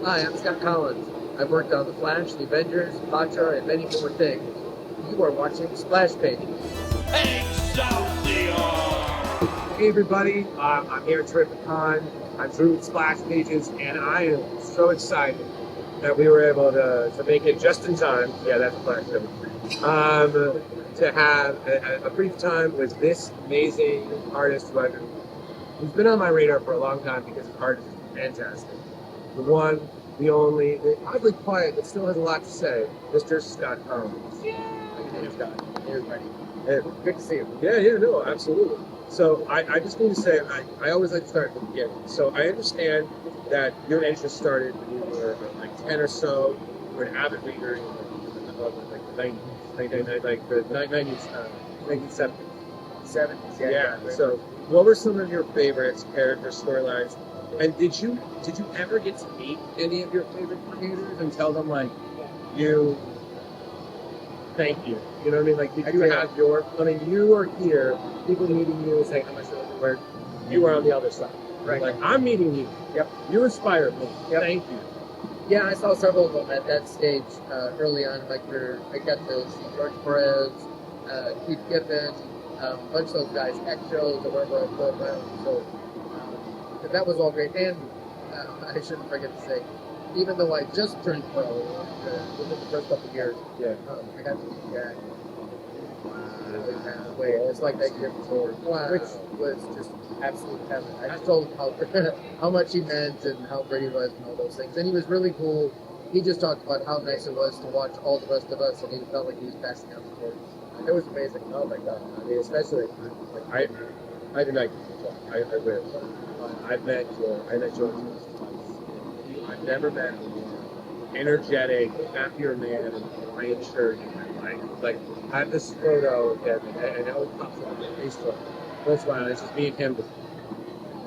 Hi, I'm Scott Kolins. I've worked on The Flash, The Avengers, Hotjar, and many more things. You are watching SplashPages. Excelsior! Hey everybody, I'm here at TerrificCon. I'm through SplashPages, and I am so excited that we were able to make it just in time. Yeah, that's Flash. To have a brief time with this amazing artist who's been on my radar for a long time because his art is fantastic. The one, the only, the oddly quiet but still has a lot to say, Mr. Scott Kolins. Hey, Scott. Hey, everybody. Hey, Good to see you. yeah, no, absolutely. So I just need to say, I always like to start at the beginning. So I understand that your interest started when you were like 10 or so. You were an avid reader in like the 1970s. 70s, Yeah. So what were some of your favorites, character storylines? And did you ever get to meet any of your favorite creators and tell them like thank you? You know what I mean? Like did you have you are here, people meeting you and saying how much they love your work, you were on the other side. Right. Like I'm meeting you. Yep. You inspired me. Yep. Thank you. Yeah, I saw several of them at that stage early on in my career. I got to see George Perez, Keith Giffen, a bunch of those guys, X-Shows, or wherever I put around. So that was all great. And I shouldn't forget to say, even though I just turned pro within the first couple of years, I got to meet Jack. It's like that year before, which was just absolute heaven. I just told him how much he meant and how great he was and all those things. And he was really cool. He just talked about how nice it was to watch all the rest of us, and he felt like he was passing out the torch. It was amazing. Oh my God! I mean, especially like I did not. I wish. I met George twice. I've never met a more energetic, happier man in my shirt in my life. Like I have this photo of him, and it always pops up on my Facebook. Once in a while, it's just me and him,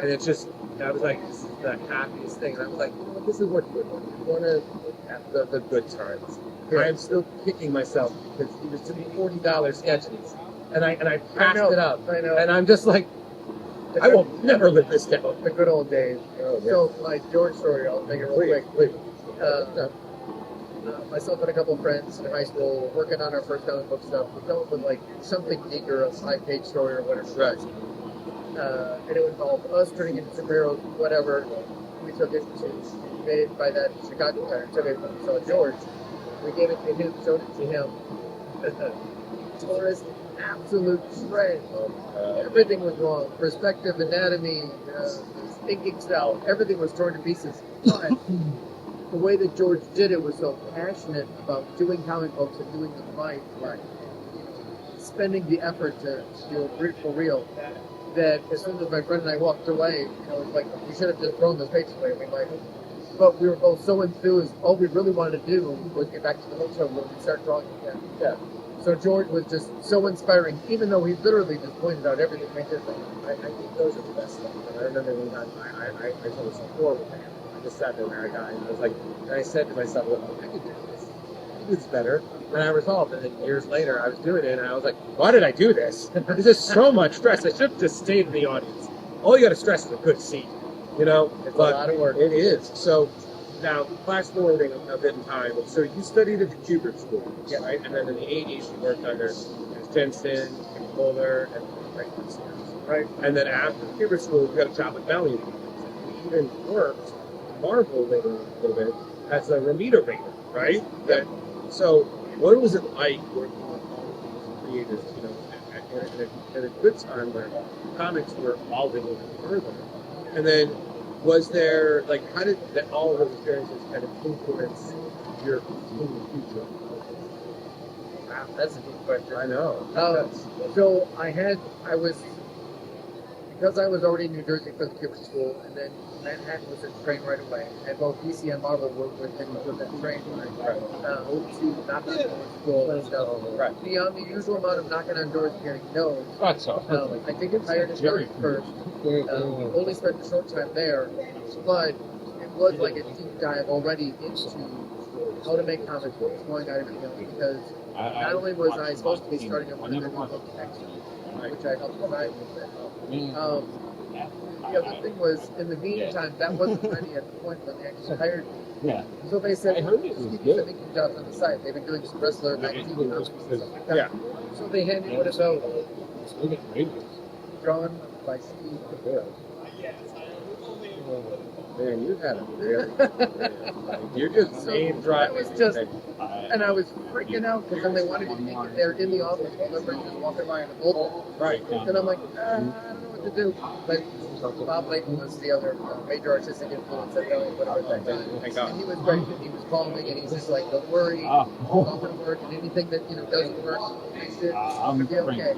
and it's just I was like, this is the happiest thing. And I was like, you know what, this is what you want to have the good times. Yeah. I'm still kicking myself because he was to me $40 sketches, and I passed it up. I know, and I'm just like, I will never live this down. The good old days. Oh, yeah. So my George story, I'll make it real quick. Myself and a couple of friends in high school working on our first comic book stuff. We come up with like something eager, a 5-page story or whatever. Right. And it would involve us turning into superheroes, whatever. We took it to, made it by that Chicago guy. Took it, so George, we gave it to him, showed it to him. Tore us absolute shreds. Everything was wrong. Perspective, anatomy, thinking style, everything was torn to pieces. But the way that George did it was so passionate about doing comic books and doing them right, spending the effort to do it for real, that as soon as my friend and I walked away, it was like, we should have just thrown those pages away. But we were both so enthused. All we really wanted to do was get back to the hotel room and start drawing again. Yeah. So George was just so inspiring, even though he literally just pointed out everything we did. I think those are the best things. I remember one time I told this before with him. I just sat there with a guy, and I was like, and I said to myself, well, I could do this. I could do this better. And I resolved, and then years later, I was doing it, and I was like, why did I do this? This is so much stress. I should have just stayed in the audience. All you got to stress is a good seat, you know? It's a lot of work. It is. So now, flash forwarding a bit in time. So you studied at the Kubert School, right? And then in the 80s, you worked under Jensen, and Fuller, and Franklin Sears, right? And then after the Kubert School, you got a job with Valiant. You even worked Marvel later a little bit as a Ramita Ranger, right? So what was it like working with all these creators, you know, at a good time where comics were evolving a little further? And then was there, like, how did all of those experiences kind of influence your future? Wow, that's a good question. I know. So because I was already in New Jersey for the Kubert School, and then Manhattan was a train right away, and both DC and Marvel were within that train. To knock on school and stuff. Right. Beyond the usual amount of knocking on doors and getting no's, That's all. I think it hired us first. Only spent a short time there, but it was like a deep dive already into how to make comic books, going out everything else, because not only was I supposed to be starting up with the book next year, which I helped design with it. The other thing was, in the meantime, that wasn't ready at the point when they actually hired me. Yeah. So they said, I heard it was keep good. making jobs on the side. They've been doing some wrestler magazine and stuff like that. Yeah. So they handed what it's out, Look at radios. drawn by Steve. Man, you had a really, you're just So name that dropping. was just, and I was freaking out because then they wanted me to make it there in the office. I remember just walking by on a bullpen. Right. And I'm like, I don't know what to do. But Bob Layton was the other major artistic influence at Valley, whatever at that time. Thank God. And he was great. And he was calming, and he's just like, don't worry, it's all going to work. And anything that doesn't work, fix it. I'm It'll be okay.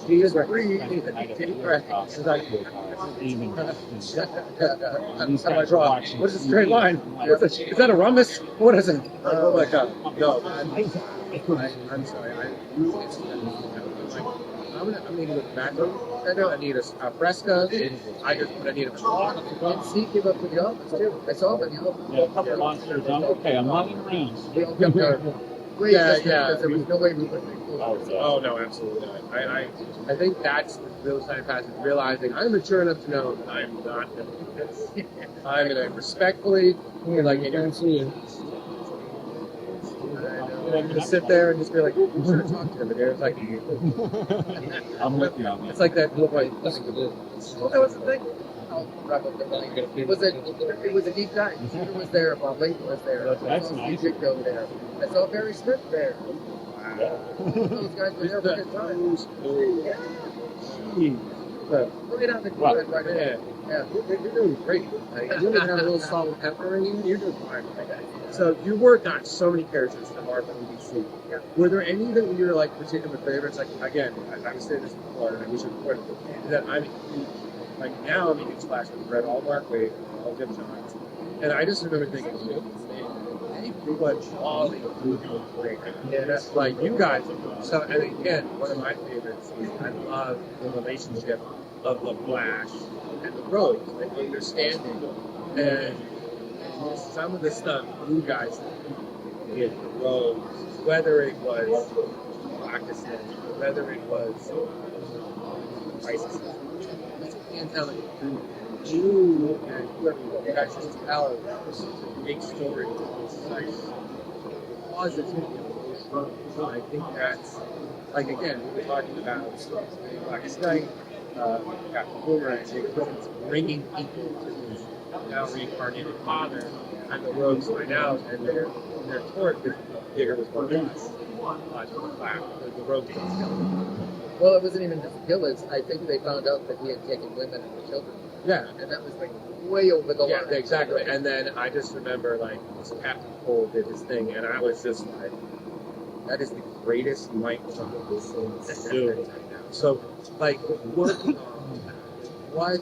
He's right. Breathe. Even How do I draw? What is a straight line? Is that a rhombus? What is it? Oh my God. No. I'm sorry. I'm gonna go back. I know I need a fresca. I need a clock. And Steve came up to the office, too. I saw him in the office. Yeah, a couple monsters. I'm okay. I'm running around. We all kept our way Yeah, because there was no way we would make food. Oh no, absolutely not. I think that's those kind of passes, realizing I'm mature enough to know that I'm not going to do this. I'm going to respectfully, like, I'm going to sit there and just be like, I'm sure to talk to him. And it's like, I'm with you on that. it's like that little boy. Well, that was the thing. I'll wrap up the thing. It was a deep dive. Peter was there. Bob Layton was there. That's I saw nice. Steve Ditko there. I saw Barry Smith there. Those guys were there for a good time. Right on the corner, right there. Yeah. You're doing great. Like, you don't even have a little salt and pepper in you. You're doing fine. So you worked on so many characters in Marvel and DC. Yeah. Were there any that were your like particular favorites? Like again, I was saying this before, and I wish I could. That I'm like now I'm eating Splash with Red all Mark Wade, all Jim Johns, and I just remember thinking, hey, what Wally doing great. Yeah, that's like you guys. So and again, one of my favorites is I love the relationship of the Flash and the Rose, like understanding and some of the stuff you guys did the Rose, whether it was Pakistan, whether it was ISIS, can't tell it. You and whoever you guys just tell make stories. It's like positivity. So I think that's like again we were talking about Black Knight, Captain Boomerang, bringing people to his now reincarnated father, and the rogues find out, and their torch is bigger was one of us. The rogue didn't kill him. Well, it wasn't even just killers. I think they found out that he had taken women and children. Yeah. And that was like way over the line. Yeah, exactly. And then I just remember like this Captain Cole did his thing, and I was just like, that is the greatest mic drop this thing doing right now. So, like, working on what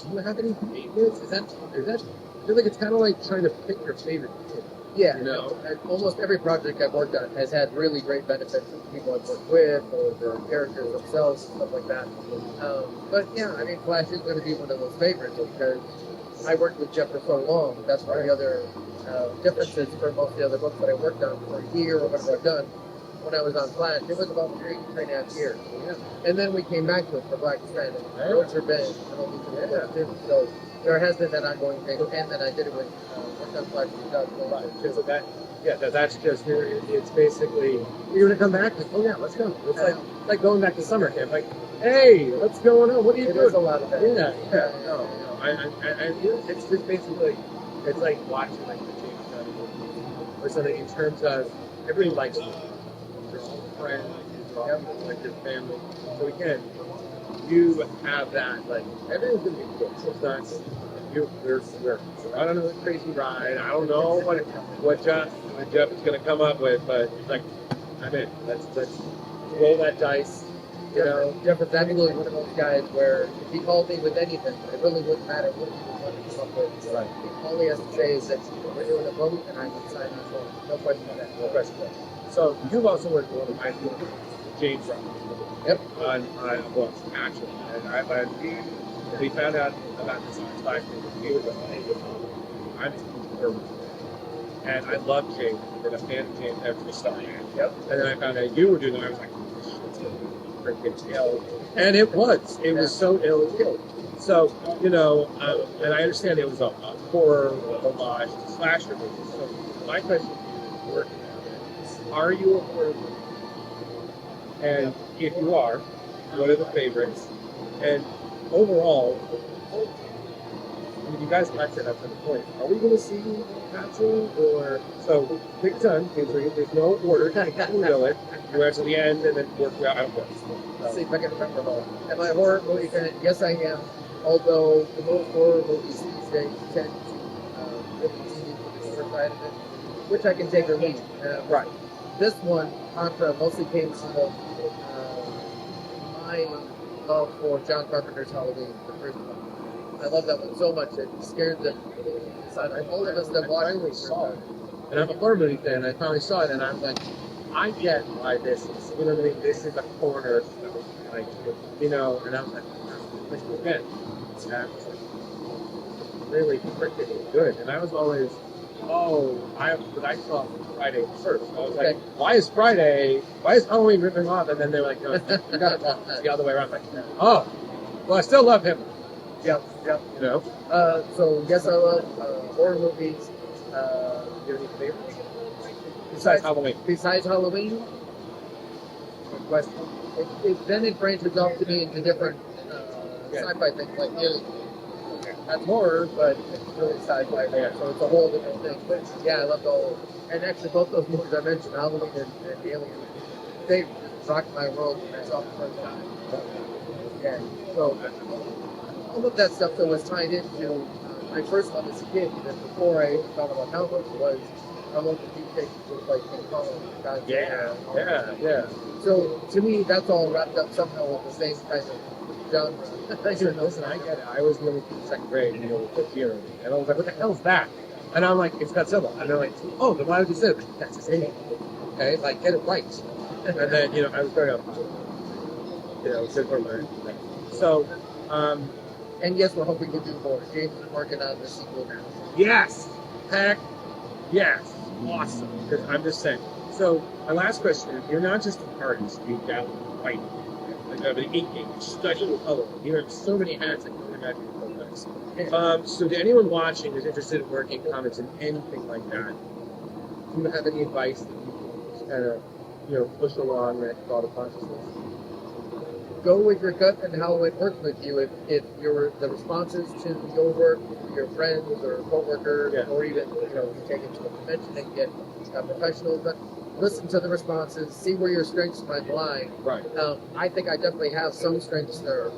do you have any favorites? Is that I feel like it's kind of like trying to pick your favorite kid. Yeah, You know? almost every project I've worked on has had really great benefits from the people I've worked with or the characters themselves and stuff like that. But yeah, I mean, Flash is going to be one of those favorites because I worked with Jeff for so long. That's one of the other differences for most of the other books that I worked on for a year or whatever I've done. When I was on Flash, it was about 3.5 years. Yeah. And then we came back to it for Black Strand and Road Revenge and all these other things too. So there has been that ongoing thing, and then I did it with Flash 2022. So that's just it's basically you're gonna come back. Like, oh yeah, let's go. It's like going back to summer camp. Like, hey, what's going on? What are you doing? There's a lot of that. Yeah. No. It's just basically it's like watching like the James Gunn movie or something in terms of everybody likes you. You're all friends. You're all like your family. So again, you have that like everything's gonna be good. It's not. We're out on a crazy ride. I don't know what Jeff is going to come up with, but like, I'm in. Let's roll that dice. You know, Jeff is absolutely one of those guys where if he called me with anything, it really wouldn't matter what he was going to come up with. Right. All he has to say is that we're doing a vote and I would sign on for it. No question about that. No question. So you've also worked with one of my favorites, James Robbins. Yep. On books, actually, and we found out about this on SplashPages. He was I'm and I love James. I've been a fan of James ever since starting. Yep. And then I found out you were doing it. I was like, it's gonna be freaking ill. And it was. It was so ill. So, and I understand it was a horror homage to slasher movies. So, my question to you is, working on it, are you a horror movie? And if you are, what are the favorites? And overall, I mean, you guys left it up to the point. Are we going to see natural or so? Big time. There's no order. You can know it. You went to the end and then work out. Let's see if I can remember them all. Am I a horror movie fan? Yes, I am. Although the most horror movies these days tend to really lean into the horror side of it, which I can take or leave. Right. This one, Contra, mostly came from my love for John Carpenter's Halloween, the first one. I love that one so much. It scared the all of us that finally saw it. And I'm a horror movie fan. I finally saw it, and I'm like, I get why this is. You know what I mean? This is a corner, like, and I'm like, again, it's really freaking good. And I was always, but I saw Friday first. I was like, why is Halloween ripping off? And then they were like, no, you got it wrong. It's the other way around. I'm like, oh, well, I still love him. Yep. So yes, I love horror movies. Do you have any favorites? Besides Halloween? Good question. Then it branches off to me into different sci-fi things like Alien. That's horror, but it's really sci-fi. Yeah. So it's a whole different thing. But yeah, I love the whole. And actually, both those movies I mentioned, Halloween and Alien, they rocked my world when I saw them the first time. Yeah. So all of that stuff that was tied into my first love as a kid, even before I thought about comic books, was I loved the deep takes with like King Kong, Yeah. So to me, that's all wrapped up somehow with the same kind of genre. Listen, I get it. I was in second grade and with the fear of it. And I was like, what the hell's that? And I'm like, it's Godzilla. And they're like, oh, then why would you say that? That's his name. Okay, like, get it right. And then, I was very upset. So, and yes, we're hoping to do more. James is working on the sequel now. Yes! Heck, yes. Awesome. Because I'm just saying. So, my last question is, you're not just an artist, you dabble in writing. Like, I have an inking, you study color. You have so many hats I can't imagine you nice. So, to anyone watching who's interested in working comics and anything like that, do you have any advice that you can kind of, push along that thought of consciousness? Go with your gut and how it works with you. If the responses to your work, your friends or coworkers, or even you take it to a convention and get professionals, listen to the responses, see where your strengths might lie. Right. I think I definitely have some strengths that are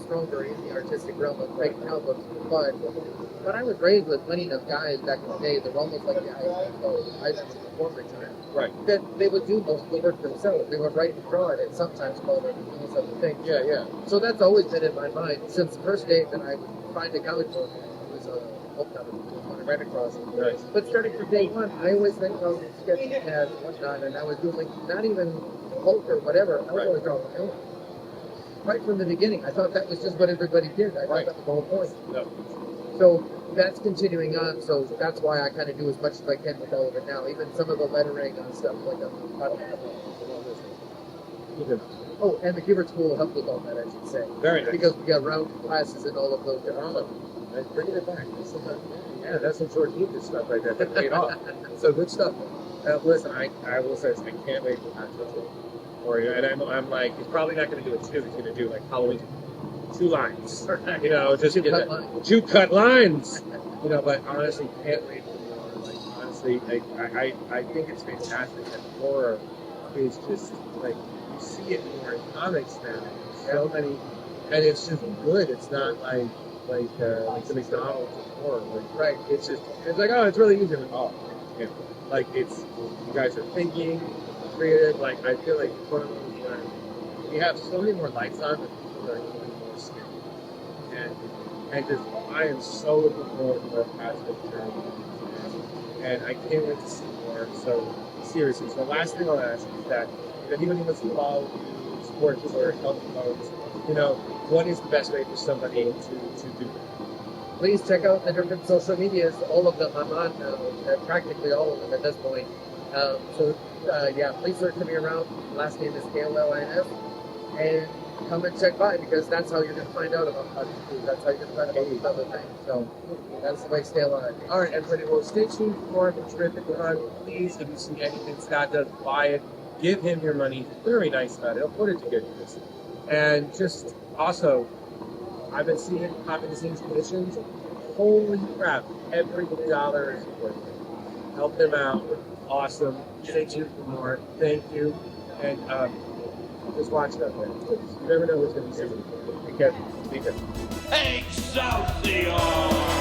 stronger in the artistic realm of making comic books, but I was raised with plenty of guys back in the day that were almost like the high school performing time. Right. That they would do most of the work themselves. They would write and draw it and sometimes call it other things. Yeah. So that's always been in my mind since the first day that I would find a comic book. It was a book comic book right across it. Right. But starting from day one, I always think of sketching pads and whatnot, and I was doing not even Hulk or whatever. I was always drawing my own. Right from the beginning, I thought that was just what everybody did. I thought that was the whole point. No. So that's continuing on. So that's why I kind of do as much as I can with all of it now. Even some of the lettering on stuff like Oh, and the Giver School helped with all that, I should say. Very nice. Because we got round classes and all of those different stuff. Nice. Bringing it back. Yeah, that's some George Lucas stuff right there that paid off. So good stuff. Listen, I will say this, I can't wait for that for you. And I'm like, he's probably not going to do it 2. He's going to do like Halloween 2 lines. Just two get cut that. lines. 2 cut lines. But honestly, can't wait for more. Like honestly, I think it's fantastic that horror is just like you see it more in comics now. So many, and it's just good. It's not like the McDonald's of horror. Right. It's like, oh, it's really easy. Like it's you guys are thinking, creative. Like I feel like it's one of those where we have so many more lights on, but people are even more scared. And just I am so looking forward to our positive journey, and I can't wait to see more. So seriously, so the last thing I'll ask is that if anybody wants to follow you, support you, or help you out, what is the best way for somebody to do that? Please check out the different social medias. All of them I'm on now, practically all of them at this point. Please search me around. Last name is Kolins. And come and check by because that's how you're going to find out about cottage food. That's how you're going to find out about these other things. So that's the way to stay alive. All right, everybody. Well, stay tuned for more of the TerrificCon. Please, if you see anything Scott does, buy it. Give him your money. He's very nice about it. He'll put it to good use. And just also, I've been seeing behind the scenes commissions. Holy crap! Every dollar is worth it. Help them out. Awesome. Stay tuned for more. Thank you. And just watch it up there. You never know what's going to be. Be careful. Be careful. Excelsior!